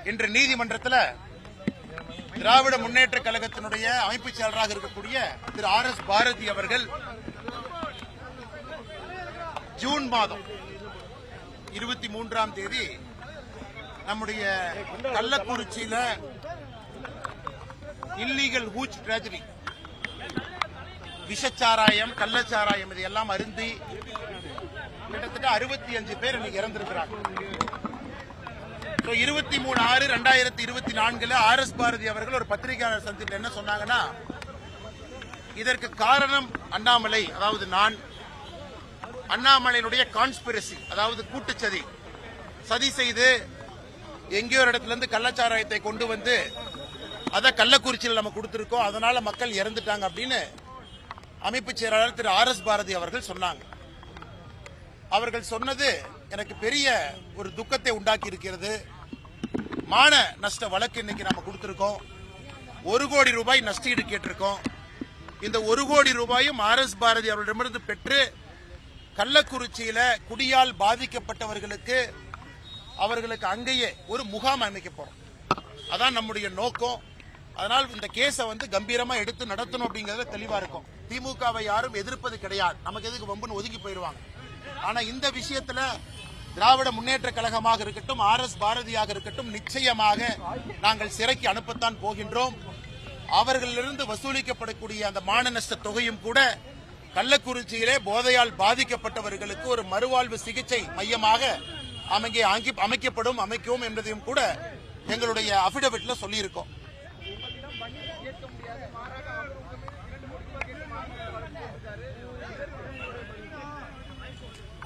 இன்று நீதிமன்றத்தில் திராவிட முன்னேற்ற கழகத்தினுடைய அமைப்பு செயலராக இருக்கக்கூடிய திரு ஆர்.எஸ். பாரதி அவர்கள் ஜூன் மாதம் 23ஆம் தேதி நம்முடைய கள்ளக்குறிச்சியில இல்லீகல் ஹூச் டிராஜடி விஷச்சாராயம் கள்ளச்சாராயம் இதையெல்லாம் அருந்தி கிட்டத்தட்ட 65 பேர் இன்னைக்கு இறந்திருக்கிறாங்க. 23/6/2024 ஆர்.எஸ். பாரதி அவர்கள் ஒரு பத்திரிகையாளர் சந்திப்பில் என்ன சொன்னாங்கன்னா, இதற்கு காரணம் அண்ணாமலை, அதாவது நான், அண்ணாமலையினுடைய கான்ஸ்பிரசி, அதாவது கூட்டுச்சதி, சதி செய்து எங்கேயோ ஒரு இடத்துல இருந்து கள்ளச்சாராயத்தை கொண்டு வந்து அதை கள்ளக்குறிச்சியில் நம்ம கொடுத்திருக்கோம், அதனால மக்கள் இறந்துட்டாங்க அப்படின்னு அமைப்பு செயலாளர் திரு ஆர்.எஸ். பாரதி அவர்கள் சொன்னாங்க. அவர்கள் சொன்னது எனக்கு பெரிய ஒரு துக்கத்தை உண்டாக்கி இருக்கிறது. மான நஷ்ட வழக்கு இன்னைக்கு நம்ம கொடுத்திருக்கோம். 1 கோடி ரூபாய் நஷ்டஈடு கேட்டிருக்கோம். இந்த 1 கோடி ரூபாயும் ஆர்.எஸ். பாரதி அவர்களிடமிருந்து பெற்று கள்ளக்குறிச்சியில குடியால் பாதிக்கப்பட்டவர்களுக்கு அவர்களுக்கு அங்கேயே ஒரு முகாம் அமைக்க போறோம். அதான் நம்முடைய நோக்கம். அதனால் இந்த கேஸை கம்பீரமா எடுத்து நடத்தணும் அப்படிங்கறத தெளிவா இருக்கும். திமுகவை யாரும் எதிர்ப்பது கிடையாது. நமக்கு எதுக்கு வம்புன்னு ஒதுக்கி போயிருவாங்க. ஆனா இந்த விஷயத்துல திராவிட முன்னேற்ற கழகமாக இருக்கட்டும், ஆர்.எஸ். பாரதியாக இருக்கட்டும், நிச்சயமாக நாங்கள் சிறைக்கு அனுப்பத்தான் போகின்றோம். அவர்களிலிருந்து வசூலிக்கப்படக்கூடிய அந்த மான நஷ்ட தொகையும் கூட கள்ளக்குறிச்சியிலே போதையால் பாதிக்கப்பட்டவர்களுக்கு ஒரு மறுவாழ்வு சிகிச்சை மையமாக அமைக்கவும் என்பதையும் கூட எங்களுடைய அபிடவிட்ல சொல்லியிருக்கோம்.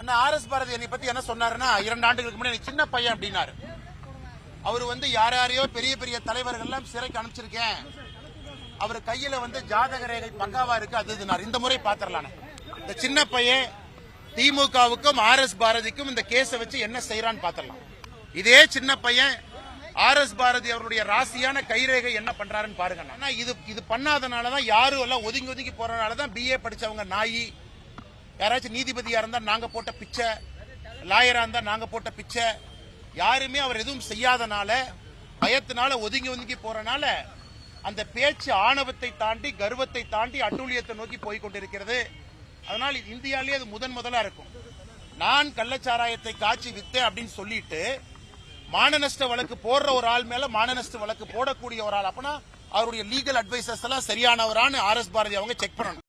அண்ணா ஆர்.எஸ். பாரதி என்னை பத்தி என்ன சொன்னாருன்னா, 2 ஆண்டுகளுக்கு முன்னாடி சின்ன பையன் அப்படின்னாரு. அவரு யாரையோ பெரிய பெரிய தலைவர்கள் எல்லாம் சிறைக்கு அனுப்பிச்சிருக்கேன், அவர் கையில ஜாதக ரேகை பக்காவா இருக்கு, அது இந்த முறை பாத்திரலாம். இந்த சின்ன பையன் திமுகவுக்கும் ஆர்.எஸ். பாரதிக்கும் இந்த கேஸை வச்சு என்ன செய்யறான்னு பாத்திரலாம். இதே சின்ன பையன் ஆர்.எஸ். பாரதி அவருடைய ராசியான கைரேகை என்ன பண்றாருன்னு பாருங்க. ஆனா இது பண்ணாதனாலதான் யாரும் எல்லாம் ஒதுங்கி ஒதுங்கி போறதுனாலதான் BA படிச்சவங்க நாயி, யாராச்சும் நீதிபதியா இருந்தா நாங்க போட்ட பிச்சை, லாயரா இருந்தா நாங்க போட்ட பிச்சை, யாருமே அவர் எதுவும் செய்யாதனால பயத்தினால ஒதுங்கி ஒதுங்கி போறனால அந்த பேச்சு ஆணவத்தை தாண்டி கர்வத்தை தாண்டி அட்டூழியத்தை நோக்கி போய் கொண்டிருக்கிறது. அதனால் இந்தியாவிலேயே அது முதலா இருக்கும். நான் கள்ளச்சாராயத்தை காய்ச்சி வித்தேன் அப்படின்னு சொல்லிட்டு மான நஷ்ட வழக்கு போடுற ஒரு ஆள் மேல மான நஷ்ட வழக்கு போடக்கூடிய ஒரு ஆள், அப்பனா அவருடைய லீகல் அட்வைசர்ஸ் எல்லாம் சரியானவரான்னு ஆர்.எஸ். பாரதி அவங்க செக் பண்ணணும்.